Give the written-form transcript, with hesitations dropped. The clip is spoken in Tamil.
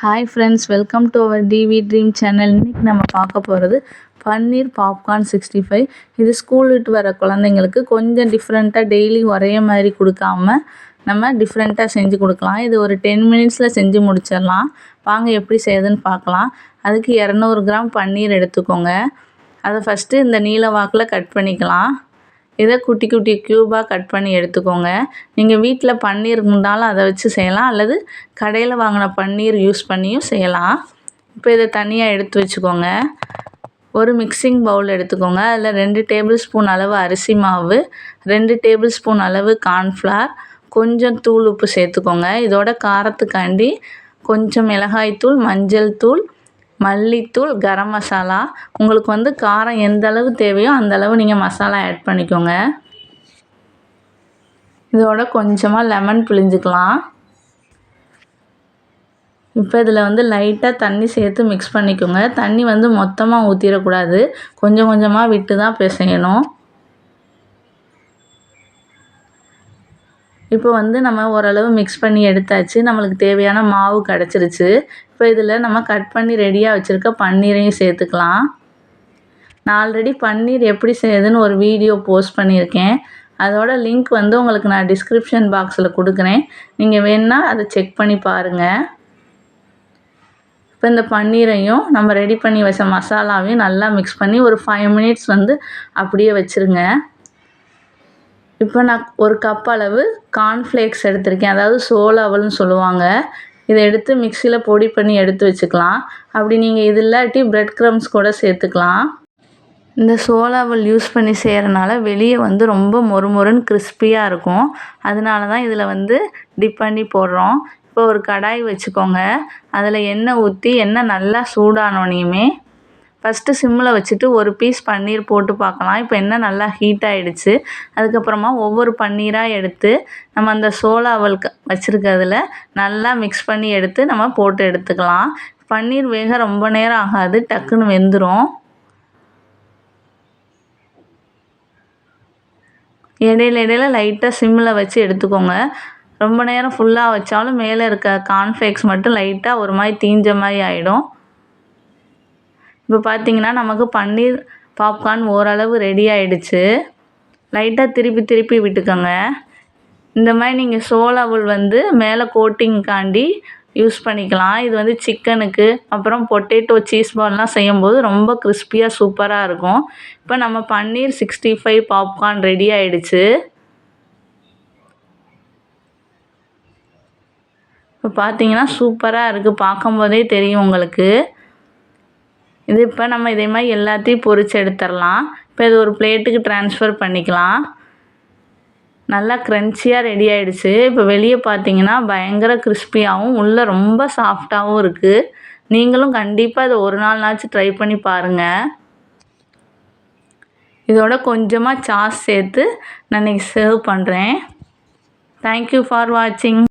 Hi friends, welcome to our TV dream channel. இன்றைக்கி நம்ம பார்க்க போகிறது பன்னீர் பாப்கார்ன் 65. இது ஸ்கூல் விட்டு வர குழந்தைங்களுக்கு கொஞ்சம் டிஃப்ரெண்ட்டாக டெய்லி ஒரே மாதிரி கொடுக்காம நம்ம டிஃப்ரெண்ட்டாக செஞ்சு கொடுக்கலாம். இது ஒரு 10 மினிட்ஸில் செஞ்சு முடிச்சிடலாம். வாங்க எப்படி செய்யுதுன்னு பார்க்கலாம். அதுக்கு 200 கிராம் பன்னீர் எடுத்துக்கோங்க. அதை ஃபஸ்ட்டு இந்த நீல வாக்கில் கட் பண்ணிக்கலாம். இதை குட்டி குட்டி க்யூபாக கட் பண்ணி எடுத்துக்கோங்க. நீங்கள் வீட்டில் பன்னீர் இருந்தாலும் அதை வச்சு செய்யலாம், அல்லது கடையில் வாங்கின பன்னீர் யூஸ் பண்ணியும் செய்யலாம். இப்போ இதை தனியாக எடுத்து வச்சுக்கோங்க. ஒரு மிக்சிங் பவுல் எடுத்துக்கோங்க. அதில் 2 டேபிள் ஸ்பூன் அளவு அரிசி மாவு, 2 டேபிள் ஸ்பூன் அளவு கார்ன்ஃப்ளவர், கொஞ்சம் தூள் உப்பு சேர்த்துக்கோங்க. இதோட காரத்துக்காண்டி கொஞ்சம் மிளகாய்த்தூள், மஞ்சள் தூள், மல்லித்தூள், கரம் மசாலா. உங்களுக்கு காரம் எந்த அளவு தேவையோ அந்த அளவு நீங்கள் மசாலா ஆட் பண்ணிக்கோங்க. இதோட கொஞ்சமாக லெமன் பிழிஞ்சுக்கலாம். இப்போ இதில் லைட்டாக தண்ணி சேர்த்து மிக்ஸ் பண்ணிக்கோங்க. தண்ணி மொத்தமாக ஊற்றிடக்கூடாது, கொஞ்சம் கொஞ்சமாக விட்டு தான் பிசையணும். இப்போ நம்ம ஓரளவு மிக்ஸ் பண்ணி எடுத்தாச்சு. நம்மளுக்கு தேவையான மாவு கிடச்சிருச்சு. இப்போ இதில் நம்ம கட் பண்ணி ரெடியாக வச்சுருக்க பன்னீரையும் சேர்த்துக்கலாம். நான் ஆல்ரெடி பன்னீர் எப்படி செய்யுதுன்னு ஒரு வீடியோ போஸ்ட் பண்ணியிருக்கேன். அதோட லிங்க் உங்களுக்கு நான் டிஸ்கிரிப்ஷன் பாக்ஸில் கொடுக்குறேன். நீங்கள் வேணுன்னா அதை செக் பண்ணி பாருங்கள். இப்போ இந்த பன்னீரையும் நம்ம ரெடி பண்ணி வச்ச மசாலாவையும் நல்லா மிக்ஸ் பண்ணி ஒரு 5 மினிட்ஸ் அப்படியே வச்சுருங்க. இப்போ நான் ஒரு கப் அளவு கார்ன்ஃப்ளேக்ஸ் எடுத்திருக்கேன், அதாவது சோள அவல்னு சொல்லுவாங்க. இதை எடுத்து மிக்சியில் பொடி பண்ணி எடுத்து வச்சுக்கலாம். அப்படி நீங்கள் இது இல்லாட்டி பிரெட் க்ரம்ஸ் கூட சேர்த்துக்கலாம். இந்த சோள அவல் யூஸ் பண்ணி செய்கிறனால வெளியே ரொம்ப மொறுமொறுன்னு கிறிஸ்பியாக இருக்கும். அதனால தான் இதில் டிப் பண்ணி போடுறோம். இப்போ ஒரு கடாய் வச்சுக்கோங்க. அதில் எண்ணெய் ஊற்றி எண்ணெய் நல்லா சூடானோனையுமே ஃபஸ்ட்டு சிம்மில் வச்சுட்டு ஒரு பீஸ் பன்னீர் போட்டு பார்க்கலாம். இப்போ எண்ணெய் நல்லா ஹீட் ஆகிடுச்சு. அதுக்கப்புறமா ஒவ்வொரு பன்னீராக எடுத்து நம்ம அந்த சோள அவல் வச்சுருக்கிறதுல நல்லா மிக்ஸ் பண்ணி எடுத்து நம்ம போட்டு எடுத்துக்கலாம். பன்னீர் வேக ரொம்ப நேரம் ஆகாது, டக்குன்னு வெந்துடும். இடையில லைட்டாக சிம்மில் வச்சு எடுத்துக்கோங்க. ரொம்ப நேரம் ஃபுல்லாக வச்சாலும் மேலே இருக்க கார்ன்ஃப்ளேக்ஸ் மட்டும் லைட்டாக ஒரு மாதிரி தீஞ்ச மாதிரி ஆகிடும். இப்போ பார்த்தீங்கன்னா நமக்கு பன்னீர் பாப்கார்ன் ஓரளவு ரெடி ஆகிடுச்சு. லைட்டாக திருப்பி விட்டுக்கோங்க. இந்த மாதிரி நீங்கள் சோள அவல் மேலே கோட்டிங்காண்டி யூஸ் பண்ணிக்கலாம். இது சிக்கனுக்கு அப்புறம் பொட்டேட்டோ சீஸ் பால்லாம் செய்யும்போது ரொம்ப கிறிஸ்பியாக சூப்பராக இருக்கும். இப்போ நம்ம பன்னீர் 65 பாப்கார்ன் ரெடி ஆகிடுச்சு. இப்போ பார்த்தீங்கன்னா சூப்பராக இருக்குது, பார்க்கும்போதே தெரியும் உங்களுக்கு. இது இப்போ நம்ம இதே மாதிரி எல்லாத்தையும் பொரிச்சு எடுத்துடலாம். இப்போ இது ஒரு பிளேட்டுக்கு ட்ரான்ஸ்ஃபர் பண்ணிக்கலாம். நல்லா க்ரன்ச்சியாக ரெடி ஆகிடுச்சு. இப்போ வெளியே பார்த்தீங்கன்னா பயங்கர கிறிஸ்பியாகவும் உள்ளே ரொம்ப சாஃப்டாகவும் இருக்குது. நீங்களும் கண்டிப்பாக இதை ஒரு நாள்னாச்சும் ட்ரை பண்ணி பாருங்கள். இதோட கொஞ்சமாக சாஸ் சேர்த்து நான் இன்றைக்கி சர்வ் பண்ணுறேன். தேங்க்யூ ஃபார் வாட்சிங்.